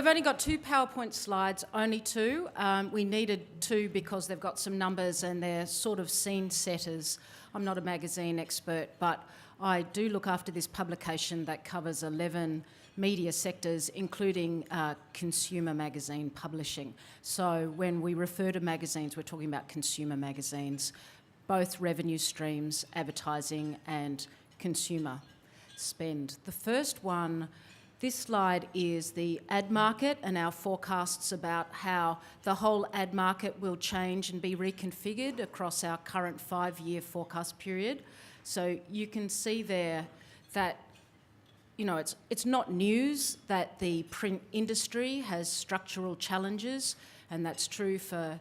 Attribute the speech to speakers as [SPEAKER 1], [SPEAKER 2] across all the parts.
[SPEAKER 1] we've only got 2 PowerPoint slides, only 2. We needed 2 because they've got some numbers and they're sort of scene setters. I'm not a magazine expert, but I do look after this publication that covers 11 media sectors, including consumer magazine publishing. So when we refer to magazines, we're talking about consumer magazines, both revenue streams, advertising and consumer spend. The first one, this slide is the ad market and our forecasts about how the whole ad market will change and be reconfigured across our current 5-year forecast period. So you can see there that, you know, it's not news that the print industry has structural challenges, and that's true for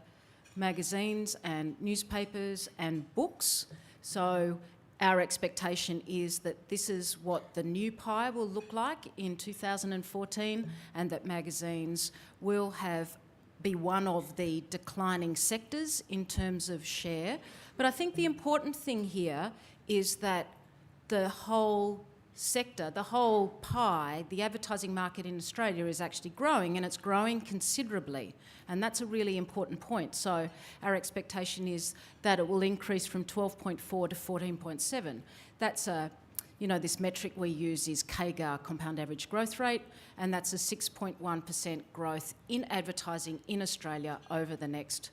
[SPEAKER 1] magazines and newspapers and books. So our expectation is that this is what the new pie will look like in 2014, and that magazines will be one of the declining sectors in terms of share. But I think the important thing here is that the whole sector, the whole pie, the advertising market in Australia is actually growing, and it's growing considerably. And that's a really important point. So our expectation is that it will increase from 12.4 to 14.7. That's this metric we use is CAGR, compound average growth rate, and that's a 6.1% growth in advertising in Australia over the next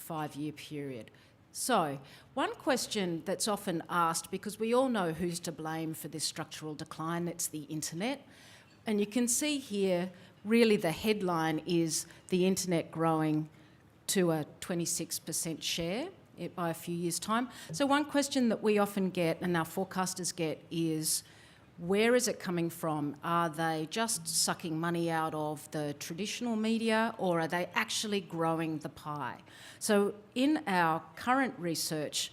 [SPEAKER 1] 5-year period. So, one question that's often asked, because we all know who's to blame for this structural decline, it's the internet. And you can see here, really the headline is the internet growing to a 26% share by a few years' time. So one question that we often get and our forecasters get is, where is it coming from? Are they just sucking money out of the traditional media, or are they actually growing the pie? So in our current research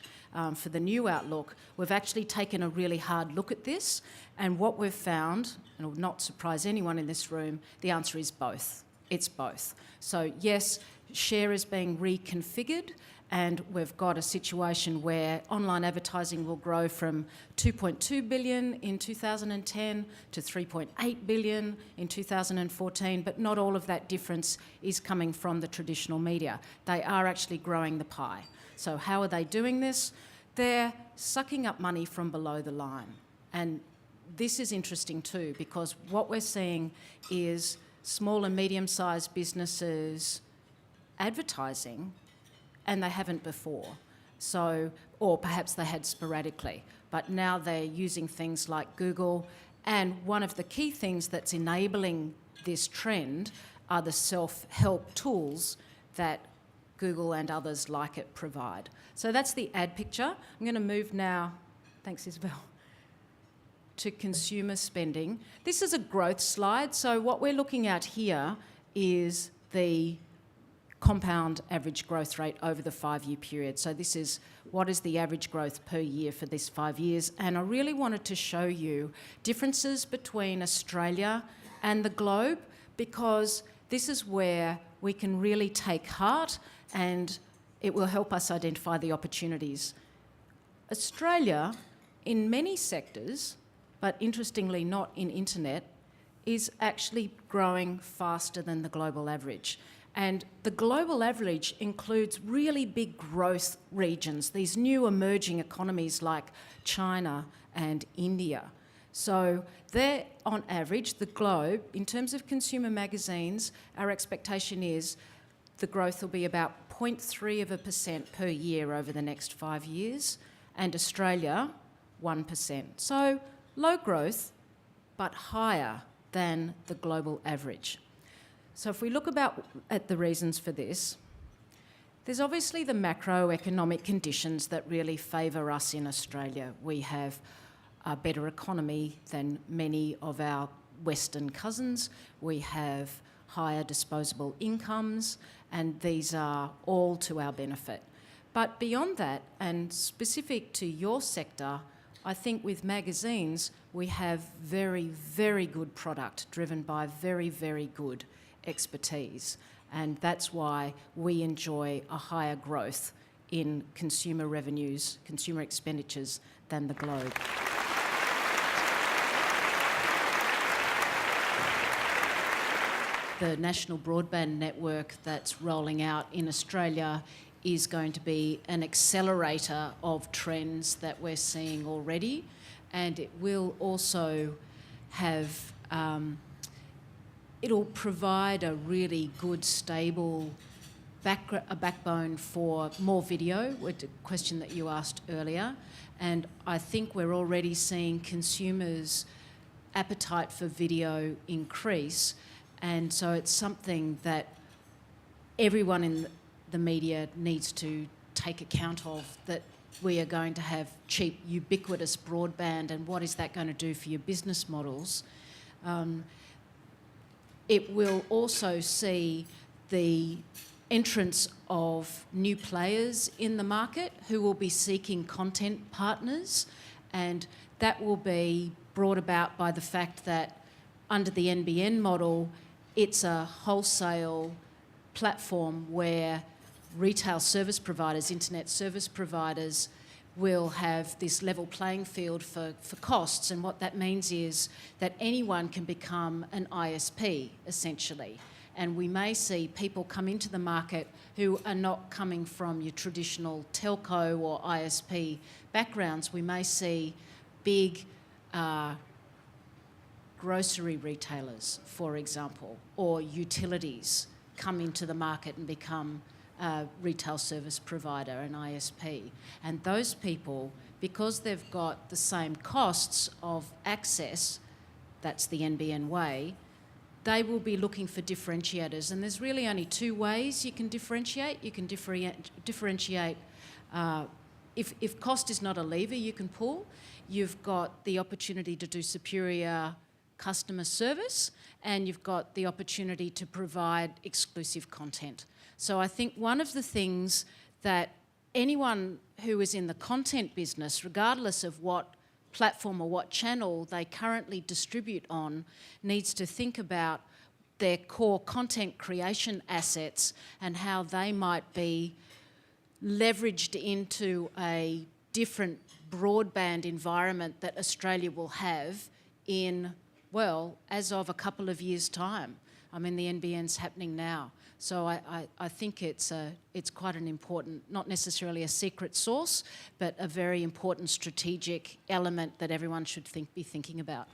[SPEAKER 1] for the new outlook, we've actually taken a really hard look at this, and what we've found, and it will not surprise anyone in this room, the answer is both. It's both. So yes, share is being reconfigured, and we've got a situation where online advertising will grow from 2.2 billion in 2010 to 3.8 billion in 2014, but not all of that difference is coming from the traditional media. They are actually growing the pie. So how are they doing this? They're sucking up money from below the line. And this is interesting too, because what we're seeing is small and medium-sized businesses advertising, and they haven't before. So, or perhaps they had sporadically, but now they're using things like Google. And one of the key things that's enabling this trend are the self-help tools that Google and others like it provide. So that's the ad picture. I'm going to move now, thanks Isabel, to consumer spending. This is a growth slide. So what we're looking at here is the compound average growth rate over the 5-year period. So this is what is the average growth per year for this 5 years. And I really wanted to show you differences between Australia and the globe, because this is where we can really take heart and it will help us identify the opportunities. Australia, in many sectors, but interestingly not in internet, is actually growing faster than the global average. And the global average includes really big growth regions, these new emerging economies like China and India. So they're, on average, the globe, in terms of consumer magazines, our expectation is the growth will be about 0.3% per year over the next 5 years, and Australia, 1%. So low growth, but higher than the global average. So if we look at the reasons for this, there's obviously the macroeconomic conditions that really favour us in Australia. We have a better economy than many of our Western cousins. We have higher disposable incomes, and these are all to our benefit. But beyond that, and specific to your sector, I think with magazines, we have very, very good product driven by very, very good expertise, and that's why we enjoy a higher growth in consumer revenues, consumer expenditures than the globe. the national broadband network that's rolling out in Australia is going to be an accelerator of trends that we're seeing already, and it will also have, it'll provide a really good, stable a backbone for more video, with the question that you asked earlier. And I think we're already seeing consumers' appetite for video increase, and so it's something that everyone in the media needs to take account of, that we are going to have cheap, ubiquitous broadband, and what is that going to do for your business models? It will also see the entrance of new players in the market who will be seeking content partners, and that will be brought about by the fact that under the NBN model, it's a wholesale platform where retail service providers, internet service providers, will have this level playing field for costs, and what that means is that anyone can become an ISP, essentially. And we may see people come into the market who are not coming from your traditional telco or ISP backgrounds. We may see big grocery retailers, for example, or utilities come into the market and become a retail service provider, an ISP. And those people, because they've got the same costs of access, that's the NBN way, they will be looking for differentiators. And there's really only two ways you can differentiate. You can differentiate, if cost is not a lever you can pull, you've got the opportunity to do superior customer service, and you've got the opportunity to provide exclusive content. So I think one of the things that anyone who is in the content business, regardless of what platform or what channel they currently distribute on, needs to think about their core content creation assets and how they might be leveraged into a different broadband environment that Australia will have in, well, as of a couple of years' time. I mean, the NBN's happening now. So I think it's quite an important, not necessarily a secret sauce, but a very important strategic element that everyone should be thinking about.